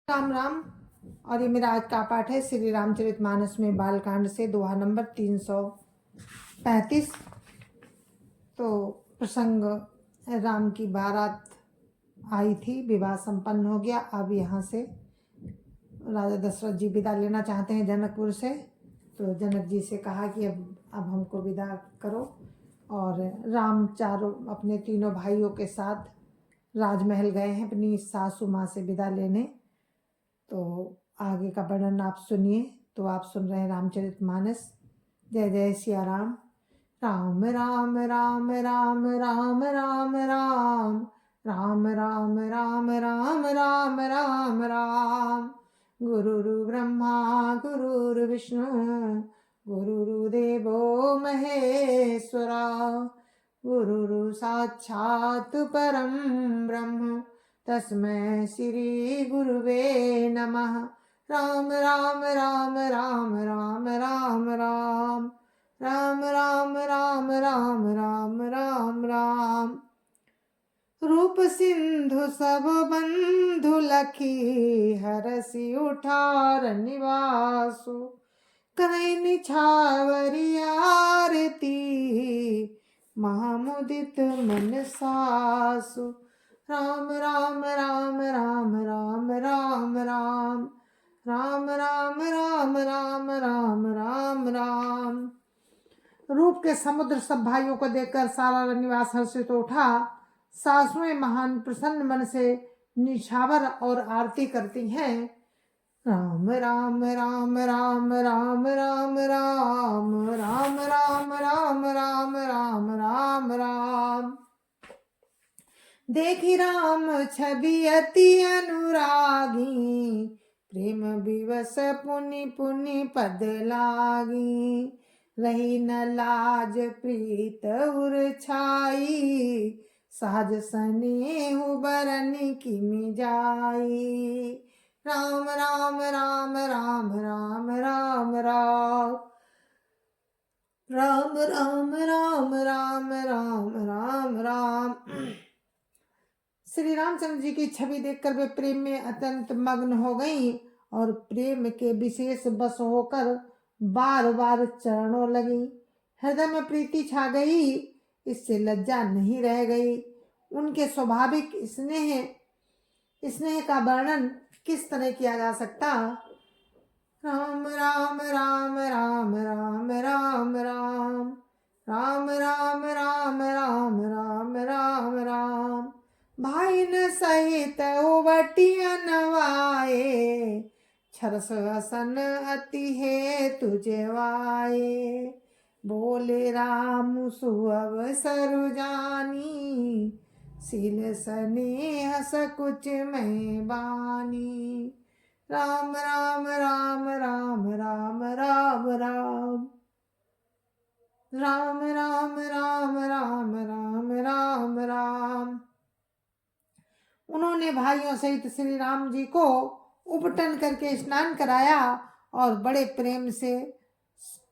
राम राम। और ये मेरा आज का पाठ है श्री रामचरितमानस में बालकांड से दोहा नंबर 335। तो प्रसंग राम की बारात आई थी, विवाह संपन्न हो गया। अब यहाँ से राजा दशरथ जी विदा लेना चाहते हैं जनकपुर से। तो जनक जी से कहा कि अब हमको विदा करो। और राम चारों अपने तीनों भाइयों के साथ राजमहल गए हैं अपनी सासू माँ से विदा लेने। तो आगे का वर्णन आप सुनिए। तो आप सुन रहे हैं रामचरितमानस। जय जय सिया राम। राम राम राम राम राम राम राम राम राम राम राम राम राम राम। गुरुर्ब्रह्मा गुरुर्विष्णु गुरुर्देवो महेश्वरा। गुरुर् साक्षात् परं ब्रह्म तस्मै श्री गुरुवे नमः। राम राम राम राम राम राम राम राम राम राम राम राम राम राम। रूप सिंधु सब बंधु लखी हरसि उठार निवासु। करै निछावरी आरती महामुदित मन सासु। राम राम राम राम राम राम राम राम राम राम राम राम राम राम। रूप के समुद्र सब भाइयों को देखकर सारा निवास हर्षित उठा। सासुएं महान प्रसन्न मन से निछावर और आरती करती हैं। राम राम राम राम राम राम राम राम राम राम राम राम राम राम। देखी राम छवि अति अनुरागी प्रेम विवश पुनि पुनि पद लागी। रही न लाज प्रीत उर छाई सहज स्नेहु बरन किमि जाई। राम राम राम राम राम राम राम राम राम राम राम राम राम राम। श्री रामचंद्र जी की छवि देखकर वे प्रेम में अत्यंत मग्न हो गईं और प्रेम के विशेष बस होकर बार बार चरणों लगी। हृदय में प्रीति छा गई, इससे लज्जा नहीं रह गई। उनके स्वाभाविक स्नेह का वर्णन किस तरह किया जा सकता। राम राम राम राम राम राम राम राम राम राम राम राम राम राम। भाई न सहित उबटिया नवाए छरस असन अति है तुझे वाए। बोले राम सुअवसर जानी सील स्नेह सकुच में बानी। राम राम राम राम राम राम राम राम राम राम राम राम राम राम। उन्होंने भाइयों सहित श्री राम जी को उपटन करके स्नान कराया और बड़े प्रेम से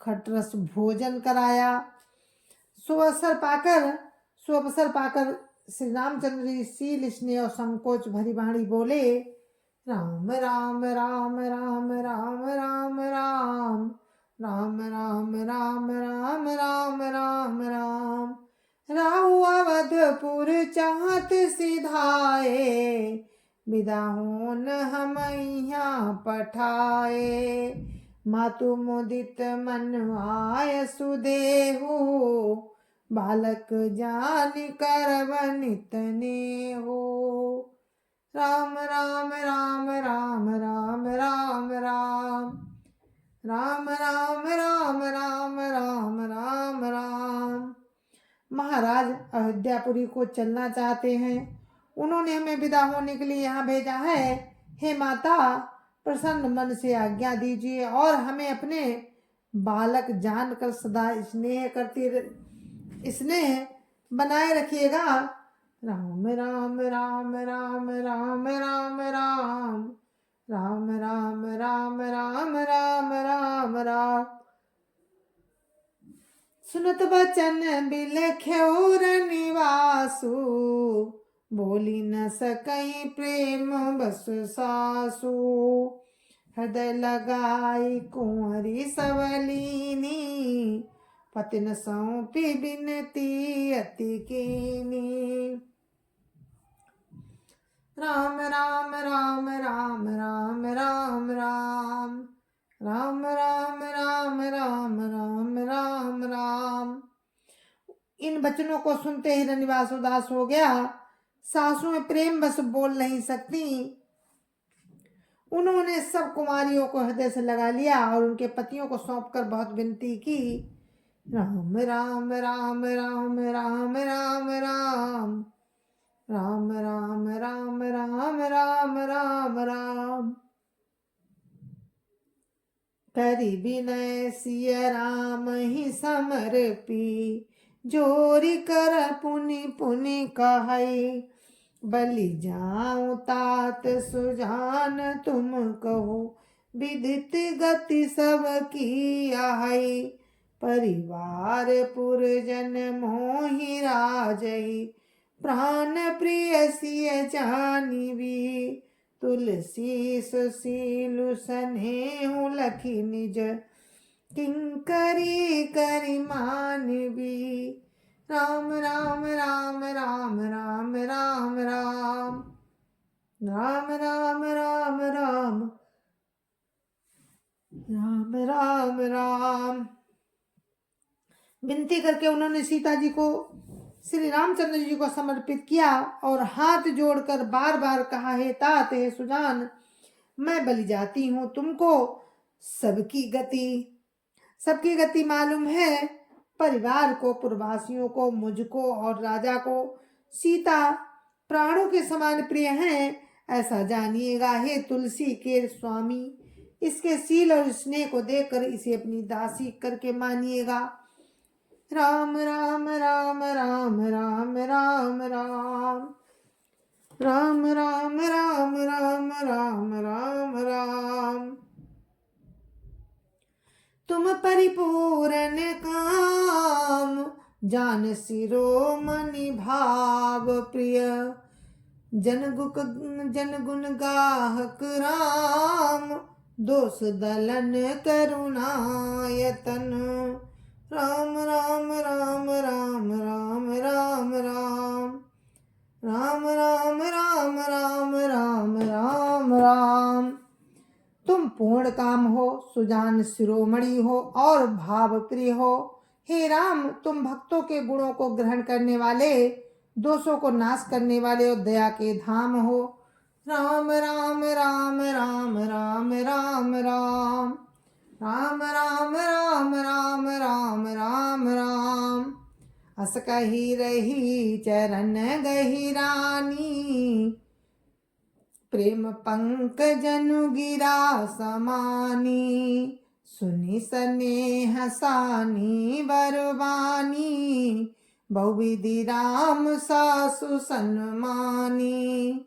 खटरस भोजन कराया। सुअवसर पाकर श्री रामचंद्र जी सील स्नेह और संकोच भरी वाणी बोले। राम राम राम राम राम राम राम राम राम राम राम राम राम राम। राहु अवधपुर चाहत सिधाए विदा होन हम यहाँ पठाए। मातु मुदित मन आय सुदेहु बालक जान करब नित नेहु। राम राम राम राम राम राम राम राम राम राम राम राम राम राम। महाराज अयोध्यापुरी को चलना चाहते हैं, उन्होंने हमें विदा होने के लिए यहाँ भेजा है। हे माता, प्रसन्न मन से आज्ञा दीजिए और हमें अपने बालक जानकर सदा स्नेह बनाए रखिएगा। राम राम राम राम राम राम राम राम राम राम राम राम राम राम। सुनत बचन बिलख्योर निवासु बोली न सकई प्रेम बस सासु, हृदय लगाई कुंवरी सवलीनी, पति न सौंपी बिनती अति कीनी। राम राम राम राम राम राम राम राम राम राम राम राम राम राम। इन वचनों को सुनते ही रनिवास उदास हो गया। सासुएं प्रेम बस बोल नहीं सकती। उन्होंने सब कुमारियों को हृदय से लगा लिया और उनके पतियों को सौंपकर बहुत विनती की। राम राम राम राम राम राम राम राम राम राम राम राम राम राम। करि विनय सिय राम ही समर्पी, जोरी कर पुनि पुनि कहई, बलि जाऊं तात सुजान तुम कहो, विदित गति सब की आहई, परिवार पुरजन मोहि राजई, प्राण प्रिय सिय जानिबी, तुलसी सुशीलु सनेहु लखी निज, किंकरी करि मानबी। राम राम राम राम राम राम राम राम राम राम राम राम राम राम। विनती करके उन्होंने सीता जी को श्री रामचंद्र जी को समर्पित किया और हाथ जोड़कर बार बार कहा, हे तात हे सुजान, मैं बलि जाती हूँ, तुमको सबकी गति मालूम है। परिवार को, पुरवासियों को, मुझको और राजा को सीता प्राणों के समान प्रिय हैं, ऐसा जानिएगा। हे तुलसी के स्वामी, इसके सील और स्नेह को देखकर इसे अपनी दासी करके मानिएगा। राम राम राम राम राम राम राम राम राम राम राम राम राम राम। तुम परिपूर्ण काम, जान शिरोमणि भाव प्रिय, जन गुण गाहक राम, दोष दलन करुणायतन। राम राम राम राम राम राम राम राम राम राम राम राम राम राम। तुम पूर्ण काम हो, सुजान शिरोमणि हो और भाव प्रिय हो। हे राम, तुम भक्तों के गुणों को ग्रहण करने वाले, दोषों को नाश करने वाले और दया के धाम हो। राम राम राम राम राम राम राम राम राम राम राम राम राम राम। अस कही रही चरण गहिरानी, प्रेम पंकजनु गिरा समानी, सुनि स्नेह सानी बरवानी, बहुविधि राम सासु सन्मानी।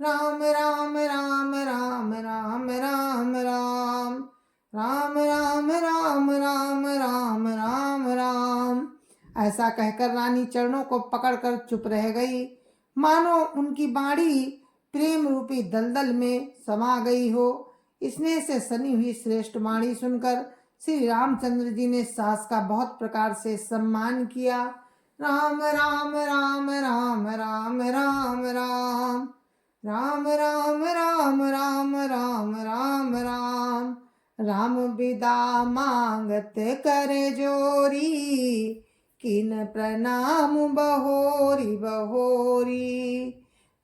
राम राम राम राम राम राम राम राम राम राम राम राम राम राम। ऐसा कहकर रानी चरणों को पकड़कर चुप रह गई, मानो उनकी बाणी प्रेम रूपी दलदल में समा गई हो। स्नेह से सनी हुई श्रेष्ठ वाणी सुनकर श्री रामचंद्र जी ने सास का बहुत प्रकार से सम्मान किया। राम राम राम राम राम राम राम राम राम राम राम राम राम राम। राम विदा मांगत कर जोरी, किन प्रणाम बहोरी बहोरी,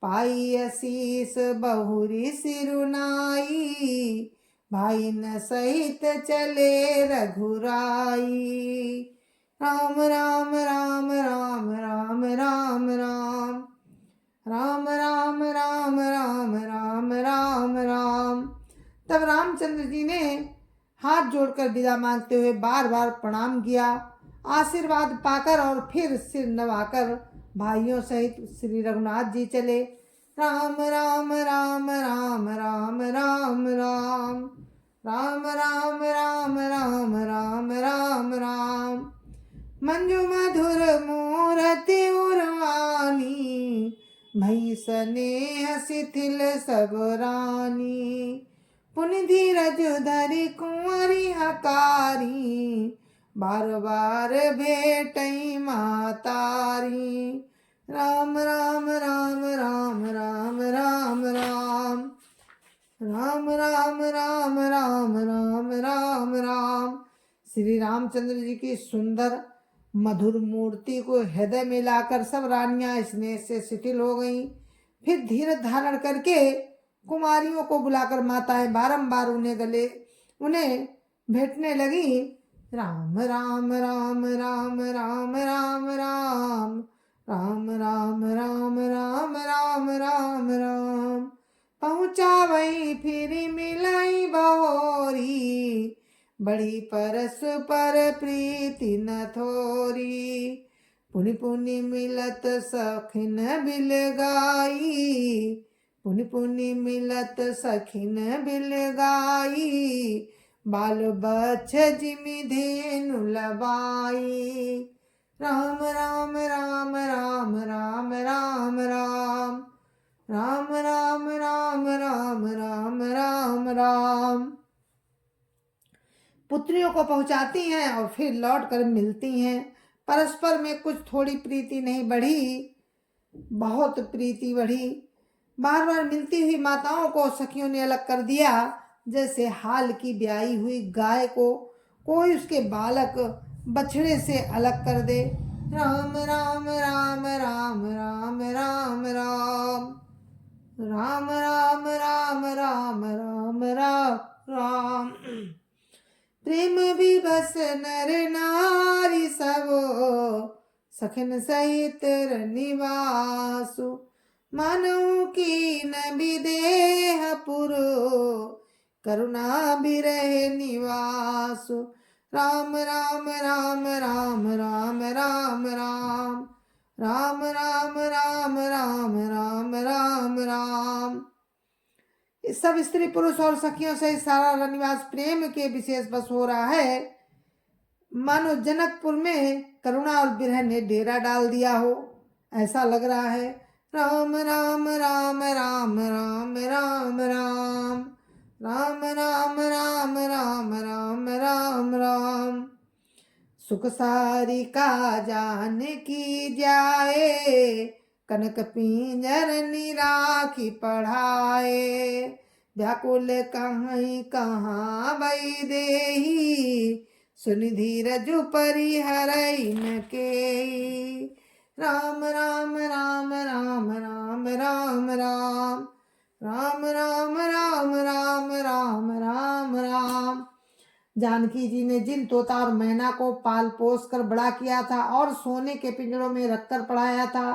पाई असीस बहुरी सिरुनाई, भाई न सहित चले रघुराई। राम राम राम राम राम राम राम राम राम राम राम राम राम राम। तब रामचंद्र जी ने हाथ जोड़कर विदा मांगते हुए बार बार प्रणाम किया। आशीर्वाद पाकर और फिर सिर नवाकर भाइयों सहित श्री रघुनाथ जी चले। राम राम राम राम राम राम राम राम राम राम राम राम राम राम। मंजू मधुर मूरति उर्वाणी, भई स्नेह शिथिल सब रानी। पुनि धीरज धरि कुंवरी हकारी, बार बार भेटई मातारी। राम राम राम राम राम राम राम राम राम राम राम राम राम राम। श्री रामचंद्र जी की सुंदर मधुर मूर्ति को हृदय में लाकर सब रानियां स्नेह से शिथिल हो गईं। फिर धीरज धारण करके कुमारियों को बुलाकर माताएं बारंबार उन्हें भेंटने लगी। राम राम राम राम राम राम राम राम राम राम राम राम राम राम। पहुँचा वही फिर मिलाई बहोरी, बड़ी परस्पर प्रीति न थोरी। पुनि पुनि मिलत सखिन बिल गाई, पुनि पुनि मिलत सखिन बिल गाई। बाल बच्छ जिमि धेनु लबाई। राम राम राम राम राम राम राम राम राम राम राम राम राम राम। पुत्रियों को पहुंचाती हैं और फिर लौट कर मिलती हैं। परस्पर में कुछ थोड़ी प्रीति नहीं बढ़ी, बहुत प्रीति बढ़ी। बार बार मिलती हुई माताओं को सखियों ने अलग कर दिया, जैसे हाल की ब्याई हुई गाय को कोई उसके बालक बछड़े से अलग कर दे। राम राम राम राम राम राम राम राम राम राम राम राम राम राम। प्रेम विवश नर नारी सबो, सखन सहित निवासु। मानव की न विदेह पुरो, करुणा बिरह निवासु। राम राम राम राम राम राम राम राम राम राम राम राम राम राम। इस सब स्त्री पुरुष और सखियों से सारा रनिवास प्रेम के विशेष बस हो रहा है, मानो जनकपुर में करुणा और बिरह ने डेरा डाल दिया हो, ऐसा लग रहा है। राम राम राम राम राम राम राम राम राम राम राम राम राम राम। सुख सारिका जान की जाए, कनक पिंजर निराखी पढ़ाए। व्याकुल कहीं कहाँ बई देही, सुनि धीरज परिहरई न केई। राम राम राम राम राम राम राम राम राम राम राम राम राम राम। जानकी जी ने जिन तोता और मैना को पाल पोस कर बड़ा किया था और सोने के पिंजरों में रखकर पढ़ाया था,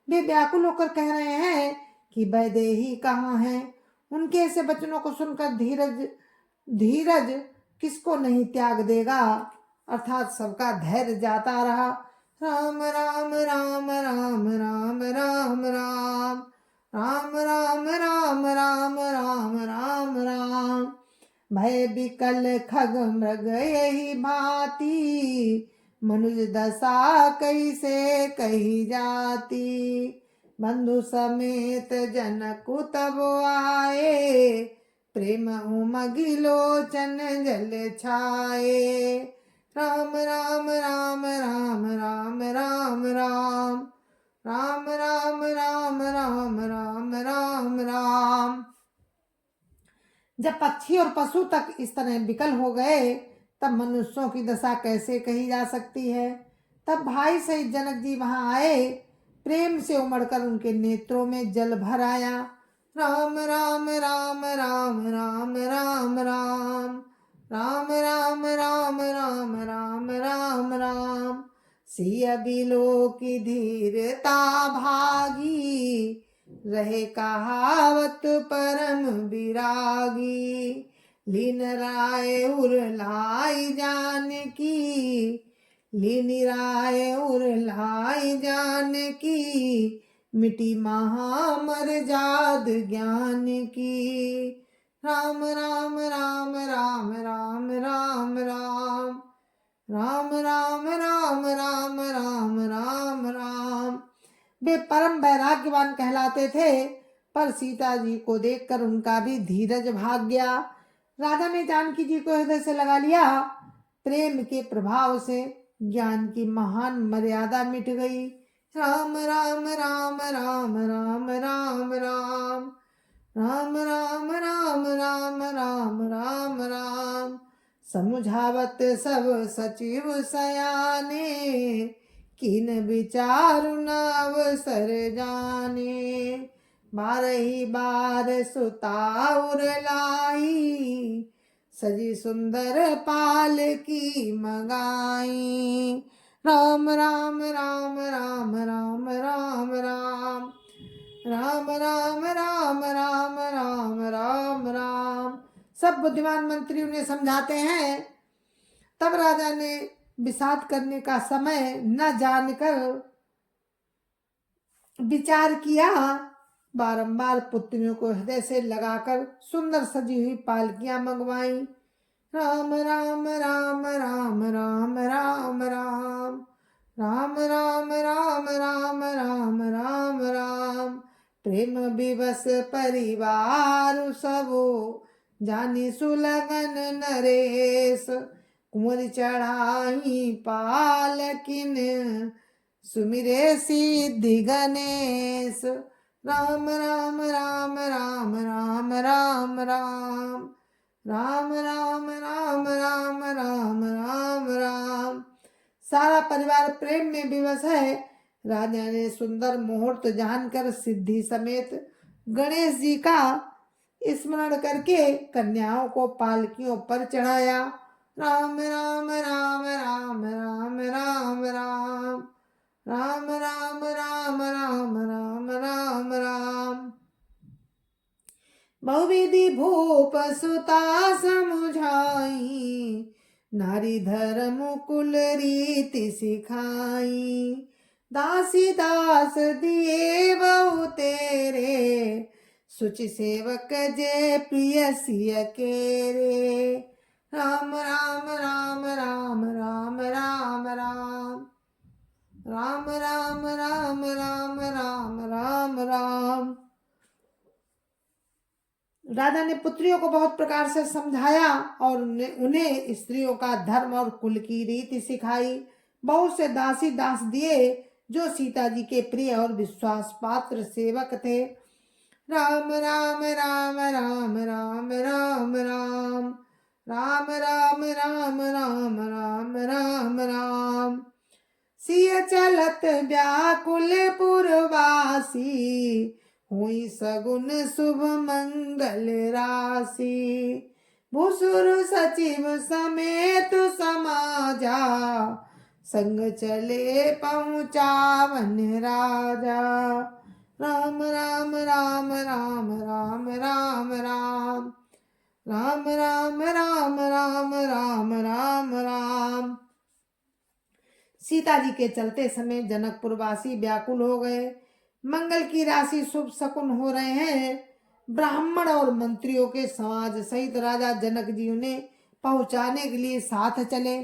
वे व्याकुल होकर कह रहे हैं कि वैदेही कहाँ है। उनके ऐसे वचनों को सुनकर धीरज किसको नहीं त्याग देगा, अर्थात सबका धैर्य जाता रहा। राम राम राम राम राम राम राम राम राम राम राम राम राम राम। भय विकल खग मृग यही भांति, मनुज दशा कैसे कही जाती। बंधु समेत जनक तब आए, प्रेम उमगी लोचन जल छाए। राम राम राम राम राम राम राम राम राम राम राम राम राम राम। जब पक्षी और पशु तक इस तरह विकल हो गए, तब मनुष्यों की दशा कैसे कही जा सकती है। तब भाई सहित जनक जी वहां आए, प्रेम से उमड़कर उनके नेत्रों में जल भर आया। राम राम राम राम राम राम राम राम राम राम राम राम राम राम। सिय बिलो की धीरता भागी, रहे कहावत परम विरागी। लीन राय उरलाई जानकी, लीन राय उरलाई जानकी। मिटी महामर्याद ज्ञान की। राम राम राम राम राम राम राम राम राम राम राम राम राम राम। वे परम वैराग्यवान कहलाते थे, पर सीता जी को देखकर उनका भी धीरज भाग गया। राजा ने जानकी जी को हृदय से लगा लिया। प्रेम के प्रभाव से ज्ञान की महान मर्यादा मिट गई। राम राम राम राम राम राम राम राम राम राम राम राम राम राम। समुझावत सब सचिव सयाने, किन विचारु न अवसर जाने। बारही बार सुताउर लाई, सजी सुंदर पाल की मंगाई। राम राम राम राम राम राम राम राम राम राम राम राम राम राम। सब बुद्धिमान मंत्री उन्हें समझाते हैं। तब राजा ने विषाद करने का समय न जानकर विचार किया। बारंबार पुत्रियों को हृदय से लगाकर सुंदर सजी हुई पालकियां मंगवाई। राम राम राम राम राम राम राम राम राम राम राम राम राम राम। प्रेम विवश परिवार सबो, जानी सुलगन नरेश। कुंवर चढ़ाई पालकिन, सुमिरे सिद्धि गणेश। राम राम राम राम राम राम राम राम राम राम राम राम राम राम। सारा परिवार प्रेम में विवश है। राजा ने सुंदर मुहूर्त जानकर सिद्धि समेत गणेश जी का स्मरण करके कन्याओं को पालकियों पर चढ़ाया। राम राम राम राम राम राम राम राम राम राम राम राम राम राम। बहुविधि भूप सुता समुझाई, नारी धर्म कुल रीति सिखाई। दासी दास दिए बहु तेरे, सुचि सेवक जय प्रिय सिय केरे। राम राम राम राम राम राम राम राम राम राम राम राम राम राम। राजा ने पुत्रियों को बहुत प्रकार से समझाया और उन्हें स्त्रियों का धर्म और कुल की रीति सिखाई। बहुत से दासी दास दिए जो सीता जी के प्रिय और विश्वास पात्र सेवक थे। राम राम राम राम राम राम राम राम राम राम राम राम राम राम। सिय चलत व्याकुल पुरवासी, हुई सगुन शुभ मंगल राशि। भूसुर सचिव समेत समाजा, संग चले पहुँचावन राजा। राम राम राम राम राम राम राम राम राम राम राम राम राम राम। सीता जी के चलते समय जनकपुरवासी व्याकुल हो गए। मंगल की राशि शुभ शकुन हो रहे हैं। ब्राह्मण और मंत्रियों के समाज सहित राजा जनक जी उन्हें पहुंचाने के लिए साथ चले।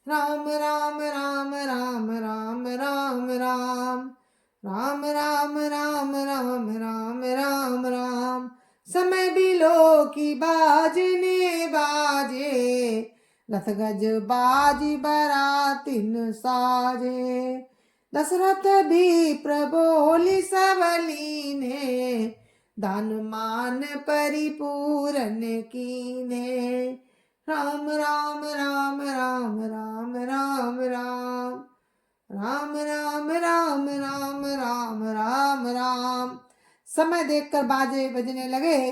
राम राम राम राम राम राम राम राम राम राम राम राम राम राम। समय बिलो की बाजने बाजे, रथ गज बाजी बरातिन साजे। दशरथ भी प्रबोली सबली ने, दान मान परिपूरन कीने। राम राम राम राम राम राम राम राम राम राम राम राम राम राम। समय देखकर बाजे बजने लगे।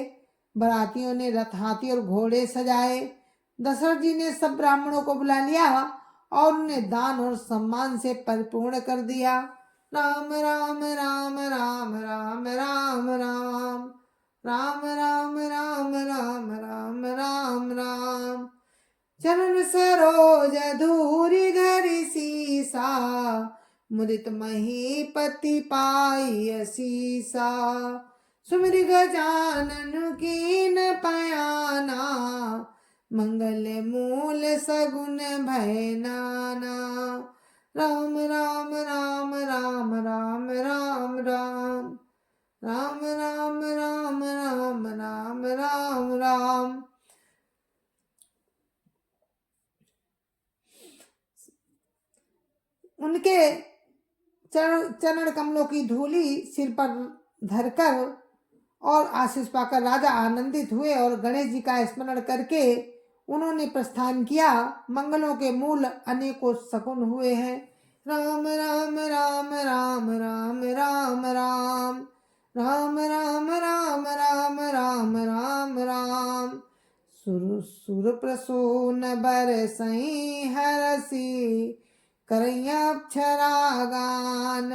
बरातियों ने रथ हाथी और घोड़े सजाए। दशरथ जी ने सब ब्राह्मणों को बुला लिया और उन्हें दान और सम्मान से परिपूर्ण कर दिया। राम राम राम राम राम राम राम राम राम राम राम राम राम राम। चरण सरोज धूरि धरि सीसा, मुदित महीपति पाई सीसा। सुमिर गजानन कीन पयाना, मंगल मूल सगुन भय नाना। राम राम राम राम राम राम राम राम राम राम राम राम राम राम। उनके चरण कमलों की धूली सिर पर धरकर और आशीष पाकर राजा आनंदित हुए और गणेश जी का स्मरण करके उन्होंने प्रस्थान किया। मंगलों के मूल अनेकों शकुन हुए हैं। राम राम राम राम राम राम राम राम राम राम राम राम राम राम। सुर सुर प्रसून बरसई हरसी करैया अक्षरागान।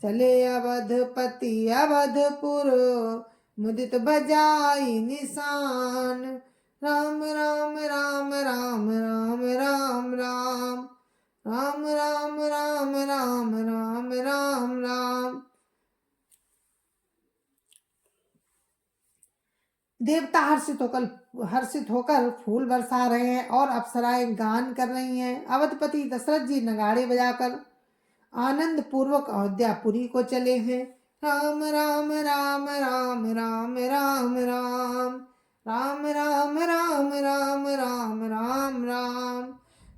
चले अवधपति अवधपुर मुदित बजाई निशान। राम राम राम राम राम राम राम राम राम राम राम राम राम राम। देवता हर्षित होकर फूल बरसा रहे हैं और अप्सराएं गान कर रही हैं। अवधपति दशरथ जी नगाड़े बजाकर आनंद पूर्वक अयोध्यापुरी को चले हैं। राम राम राम राम राम राम राम राम राम राम राम राम राम राम।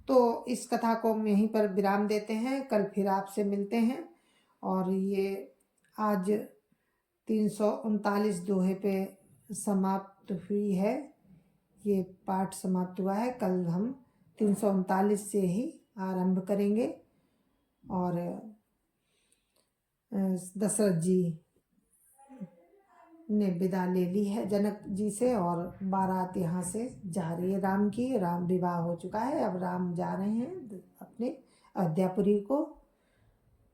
तो इस कथा को हम यहीं पर विराम देते हैं। कल फिर आपसे मिलते हैं। और ये आज 339 दोहे पे समाप्त हुई है। ये पाठ समाप्त हुआ है। कल हम 339 से ही आरंभ करेंगे। और दशरथ जी ने विदा ले ली है जनक जी से और बारात यहाँ से जा रही है राम की। राम विवाह हो चुका है। अब राम जा रहे हैं अपने अयोध्यापुरी को।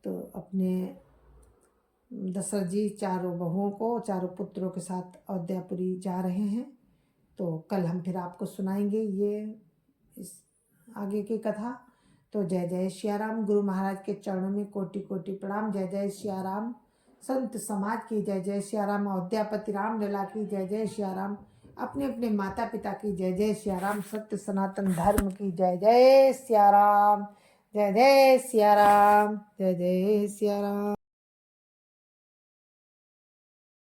तो अपने दशरथ जी चारों बहुओं को चारों पुत्रों के साथ अयोध्यापुरी जा रहे हैं। तो कल हम फिर आपको सुनाएंगे ये इस आगे की कथा। तो जय जय सिया राम। गुरु महाराज के चरणों में कोटि कोटि प्रणाम। जय जय सिया राम। संत समाज की जय जय सिया राम। अयोध्यापति राम लला की जय जय सिया राम। अपने अपने माता पिता की जय जय सिया राम। सत्य सनातन धर्म की जय जय सिया राम। जय जय सिया राम। जय जय सिया राम।